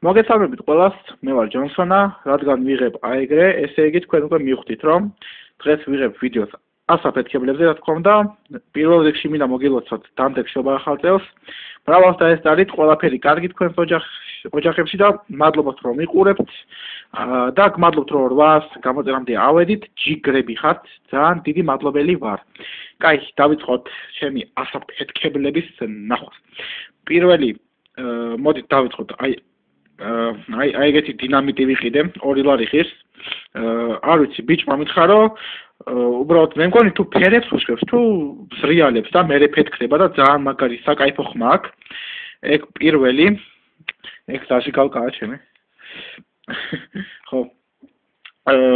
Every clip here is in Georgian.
მოგესალმებით ყველას, მე ვარ ჯონსონა, რადგან ვიღებ აეგრე, ესე იგი თქვენ უკვე მივხვდით, რომ დღეს ვიღებ ვიდეოს ასაფეთქებლებზე, რა თქმა უნდა, პირველ რიგში მინდა მოგილოცოთ დამდეგშობა ახალ წელს. მრავალს დაესწარით, ყველაფერი კარგი თქვენს ოჯახებში და მადლობთ რომ მიყურებთ და გმადლობთ რომ 800 გამოწერამდე ავედით, ჯიგრები ხართ, ძალიან დიდი მადლობელი ვარ. კაი, დავიწყოთ ჩემი ასაფეთქებლების ნახვას. პირველი მოდით დავიწყოთ აი ეგეთი დინამიტი ვიყიდე 2 ლარი ხირს. არ ვიცი, ბიჭმა მითხარო, უბრალოდ მე მგონი თუ ფერებს უშვებს, თუ ზრიალებს და მერე ფეთქდება და ძალიან მაგარი საკაიფო ხმა აქვს. ეგ პირველი, ეგ დაშიკალკაა ჩემი. ხო.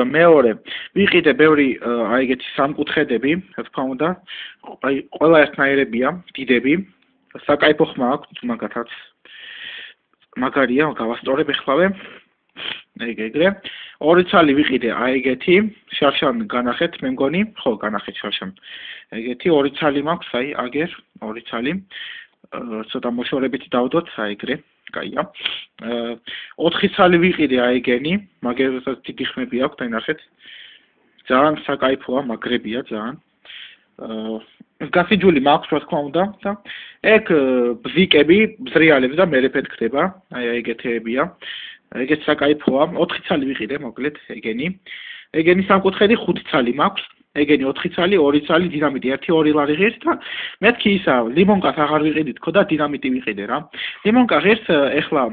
მეორე, ვიყიდე ბევრი აი ეგეთი სამკუთხედები, რა თქმა უნდა, აი ყველა ერთნაირებია, დიდები, საკაიფო ხმა აქვს, მაგათაც. მაგარია, გავასწორებ ეხლავე. ეგრე. 2 ცალი ვიყიდე აი ეგეთი, შარშან განახეთ, მე მგონი, ხო, განახეთ შარშან. ეგეთი 2 ცალი მაქვს, აი აგერ, 2 ცალი. ცოტა მოშორებით დავდოთ, აი ეგრე. კაია. 4 ცალი ვიყიდე აი ეგენი, მაგერსაც დიდი ხმები აქვს, აი ნახეთ. ძალიან საკაიფოა, მაგრებია ძალიან. გასიჯული მაქვს, რა თქმა უნდა, და ეგ ბზიკები, ბზრიალებს და მერე ფეთქდება, აი ეგეთებია. ეგეც საკაიფოა, 4 ცალი ვიყიდე, მოკლედ, ეგენი. ეგენი სამკუთხედი 5 ცალი მაქვს. ეგენი 4 ცალი, 2 ცალი დინამიტი, 1-2 ლარი ღირს და მეთქი ისა, ლიმონკას აღარ ვიყიდით ხო და დინამიტი ვიყიდე რა. ლიმონკა ღირს ეხლა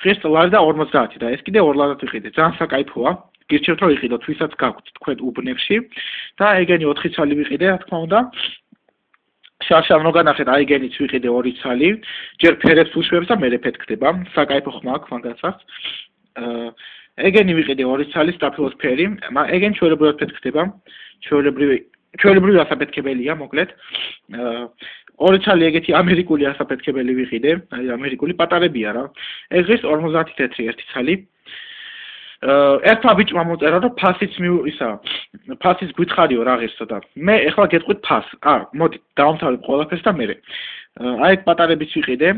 ღირს ლარი და 50 და ეს კიდე 2 ლარად ვიყიდე. ძალიან საკაიფოა. გირჩევთ რომ იყიდოთ, ვისაც გაქვთ თქვენ უბნებში და ეგენი 4 ცალი ვიყიდე, რა თქმა უნდა. შარშან რო განახეთ, აი ეგენიც ვიყიდე 2 ცალი, ჯერ ფერებს უშვებს და მერე ფეთქდება, საკაიფო ხმა აქვს მაგასაც. ეგენი ვიყიდე 2 ცალი სტაფილოს ფერი, ეგენი ჩვეულებრივად ფეთქდება, ჩვეულებრივი ასაფეთქებელია, მოკლედ. 2 ცალი ეგეთი ამერიკული ასაფეთქებელი ვიყიდე, აი ამერიკული პატარებია რა. ეგრის 50 თეთრი 1 ცალი. ერთმა ბიჭმა მოწერა რომ ფასიც ფასიც გითხარიო რა ღირსო და მე ეხლა გეტყვით ფას. მოდი დავამთავრებ ყველაფერს და მერე. აი პატარებიც ვიყიდე,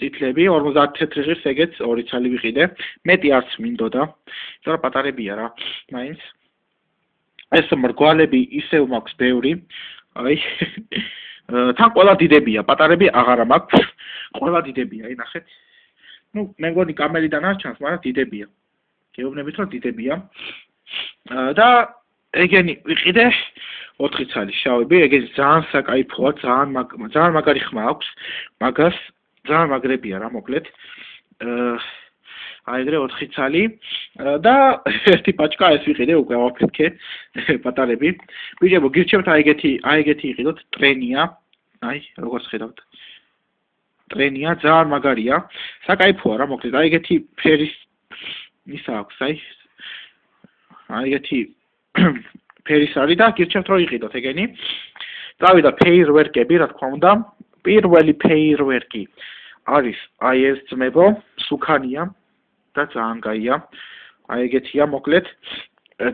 წითლები 50 თეთრი ღირს ეგეც 2 ცალი ვიყიდე. მეტი არც მინდოდა. იმიტომ რომ პატარებია რა, მაინც. ეს მრგვალები ისევ მაქვს ბევრი. აი თან ყველა დიდებია, პატარები აღარა მაქვს. ყველა დიდებია, აი ნახეთ. ნუ მე მგონი კამერიდან არ ჩანს, მაგრამ დიდებია. გეუბნებით რომ დიდებია. და ეგენი ვიყიდე 4 ცალი შავები, ეგენი ძალიან საკაიფოა, ძალიან მაგარი ხმა აქვს. მაგას ძალიან მაგრებია რა, მოკლედ. აი ეგრე 4 ცალი და ერთი პაჭკა ეს ვიყიდე უკვე ავაფეთქე პატარები. ბიჭებო, გირჩევთ აი ეგეთი იყიდოთ, ტრენია. აი, როგორც ხედავთ. ტრენია ძალიან მაგარია. საკაიფოა რა, მოკლედ. აი ეგეთი ფერის ისა აქვს, აი ეგეთი ფერის არის და გირჩევთ რომ იყიდოთ ეგენი. წავიდა ფეირვერკები, რა თქმა უნდა. პირველი ფეირვერკი არის აი ეს ძმებო, სუქანია და ძალიან გაია. აი ეგეთია, მოკლედ.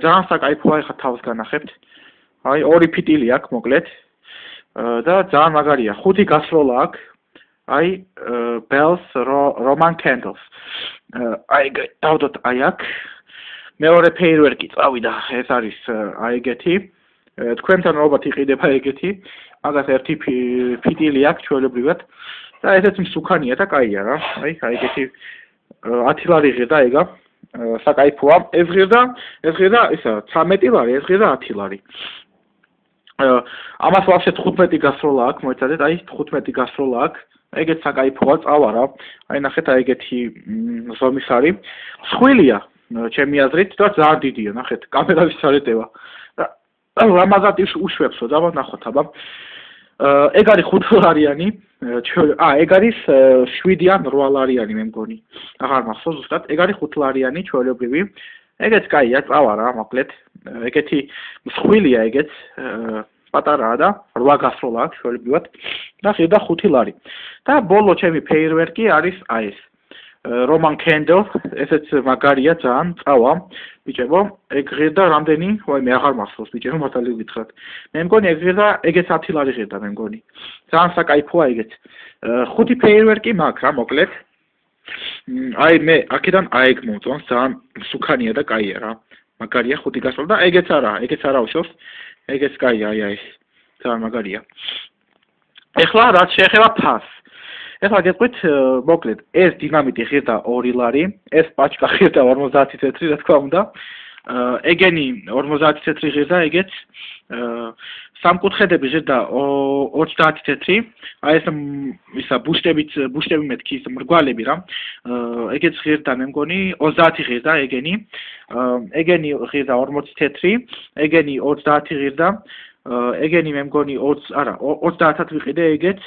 ძალიან საკაიფოა, ეხლა თავს განახებთ. აი 2 ფიტილი აქვს, მოკლედ. და ძალიან მაგარია. 5 გასროლა აქვს. აი bells roman candles. აი დავდოთ აი აქ. მეორე ფეირვერკი წავიდა, ეს არის აი ეგეთი. თქვენთან ალბათ იყიდება ეგეთი. მაგას ერთი ფიტილი აქვს ჩვეულებრივად და ესეც მსუქანია და კაია რა. აი ეგეთი 10 ლარი ღირდა ეგა. საკაიფოა. ეს ღირდა ისა 13 ლარი, ეს ღირდა 10 ლარი. ამას ვაფშე 15 გასროლა აქვს, მოიცადეთ, აი 15 გასროლა აქვს. ეგეც საკაიფოა, წავა რა. აი ნახეთ, აი ეგეთი ზომის არის. მსხვილია, ჩემი აზრით, და ძალიან დიდია, ნახეთ, კამერავის არეტევა. და რამაზად უშვებსო, და ნახოთ, აბა. ეგ არის 5 ლარიანი. ეგ არის 7 ან 8 ლარიანი, მე მგონი. აღარ მახსოვს ზუსტად. ეგ არის 5 ლარიანი, ჩვეულებრივი. ეგეც კაია, წავა რა, მოკლედ. ეგეთი მსხვილია ეგეც. პატარაა და 8 გასროლა აქვს ჩვეულებრივად და ღირდა 5 ლარი. და ბოლო ჩემი ფეირვერკი არის აი ეს. Roman candle, ესეც მაგარია ძალიან, წავა. ბიჭებო, ეგ ღირდა რამდენი? ვაი, მე აღარ მახსოვს, ბიჭებო, მართალი გითხრათ. მე მგონი ეგ ღირდა, ეგეც 10 ლარი ღირდა, მე მგონი. ძალიან საკაიფოა ეგეც. 5 ფეირვერკი მაქვს რა, მოკლედ. აი მე აქედან აეგ მომწონს ძალიან მსუქანია და კაია რა მაგარია 5 გასვლა და ეგეც არა უშავს ეგეც კაია აი ძალიან მაგარია ეხლა რაც შეეხება ფასს ეხლა გეტყვით მოკლედ ეს დინამიტი ღირდა 2 ლარი ეს პაჩკა ღირდა 50 წეთრი რა თქმა უნდა ეგენი 50 წეთრი ღირდა ეგეც სამკუთხედები ღირდა 30 წეთრი აი ეს ისა ბუშტები მეთქი ის მრგვალები რა ეგეც ღირდა მე მგონი 30 ღირდა ეგენი ღირდა 40 წეთრი ეგენი 30 ღირდა ეგენი მე მგონი 30-ად ვიყიდე ეგეც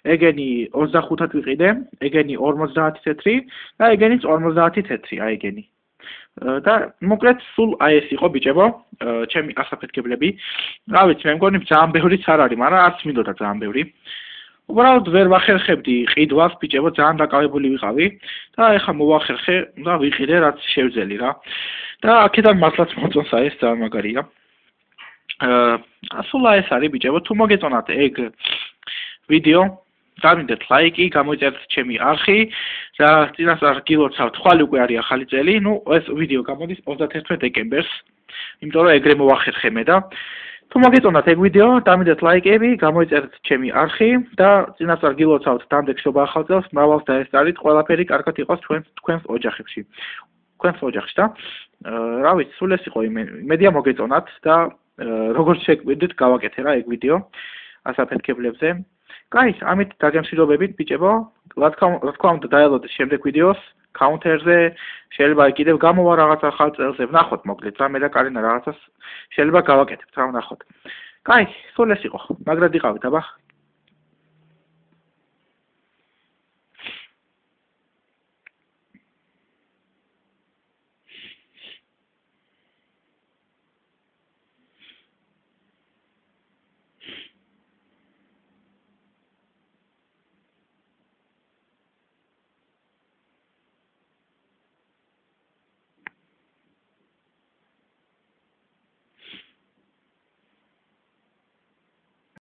ეგენი 25-ად ვიყიდე ეგენი 50 წეთრი და ეგენიც 50 წეთრი აი ეგენი და მოკლედ სულ აი ეს იყო ბიჭებო ჩემი ასაფეთქებლები რა ვიცი მე მგონი ძალიან ბევრიც არ არის მაგრამ არც მინდოდა ძალიან ბევრი უბრალოდ ვერ ვახერხებდი ყიდვას ბიჭებო ძალიან დაკავებული ვიყავი და ეხლა მოვახერხე და ვიყიდე რაც შევძელი რა და აქედან მართლაც მოწონს აი ეს ძალიან მაგარია სულ ეს არის ბიჭებო თუ მოგეწონათ ეგ ვიდეო დამინდეთ ლაიკი გამოიწერთ ჩემი არხი და წინასწარ გილოცავთ ხვალ უკვე არის ახალი წელი ნუ ეს ვიდეო გამოდის 31 დეკემბერს იმიტომ რომ ეგრე მოვახერხე მე და თუ მოგეწონათ ეგ ვიდეო დამინდეთ ლაიკები გამოიწერთ ჩემი არხი და წინასწარ გილოცავთ დამდეგშობა ახალ წელს მრავალს დაესწარით ყველაფერი კარგად იყოს თქვენს ოჯახებში და რა ვიცი სულ ეს იყო იმედია მოგეწონათ და როგორც შეგვიდით გავაკეთე რა ეგ ვიდეო ასაფეთქებლებზე კაი ამით დაგემშვიდობებით ბიჭებო რა თქმა უნდა დაელოდეთ შემდეგ ვიდეოს counter-ზე შეიძლება კიდევ გამოვა რაღაც ახალ წელზე ვნახოთ მოკლედ რა მე და კარინა რაღაცას შეიძლება გავაკეთებთ რა ვნახოთ კაი სულ ეს იყო მაგრად იყავით აბა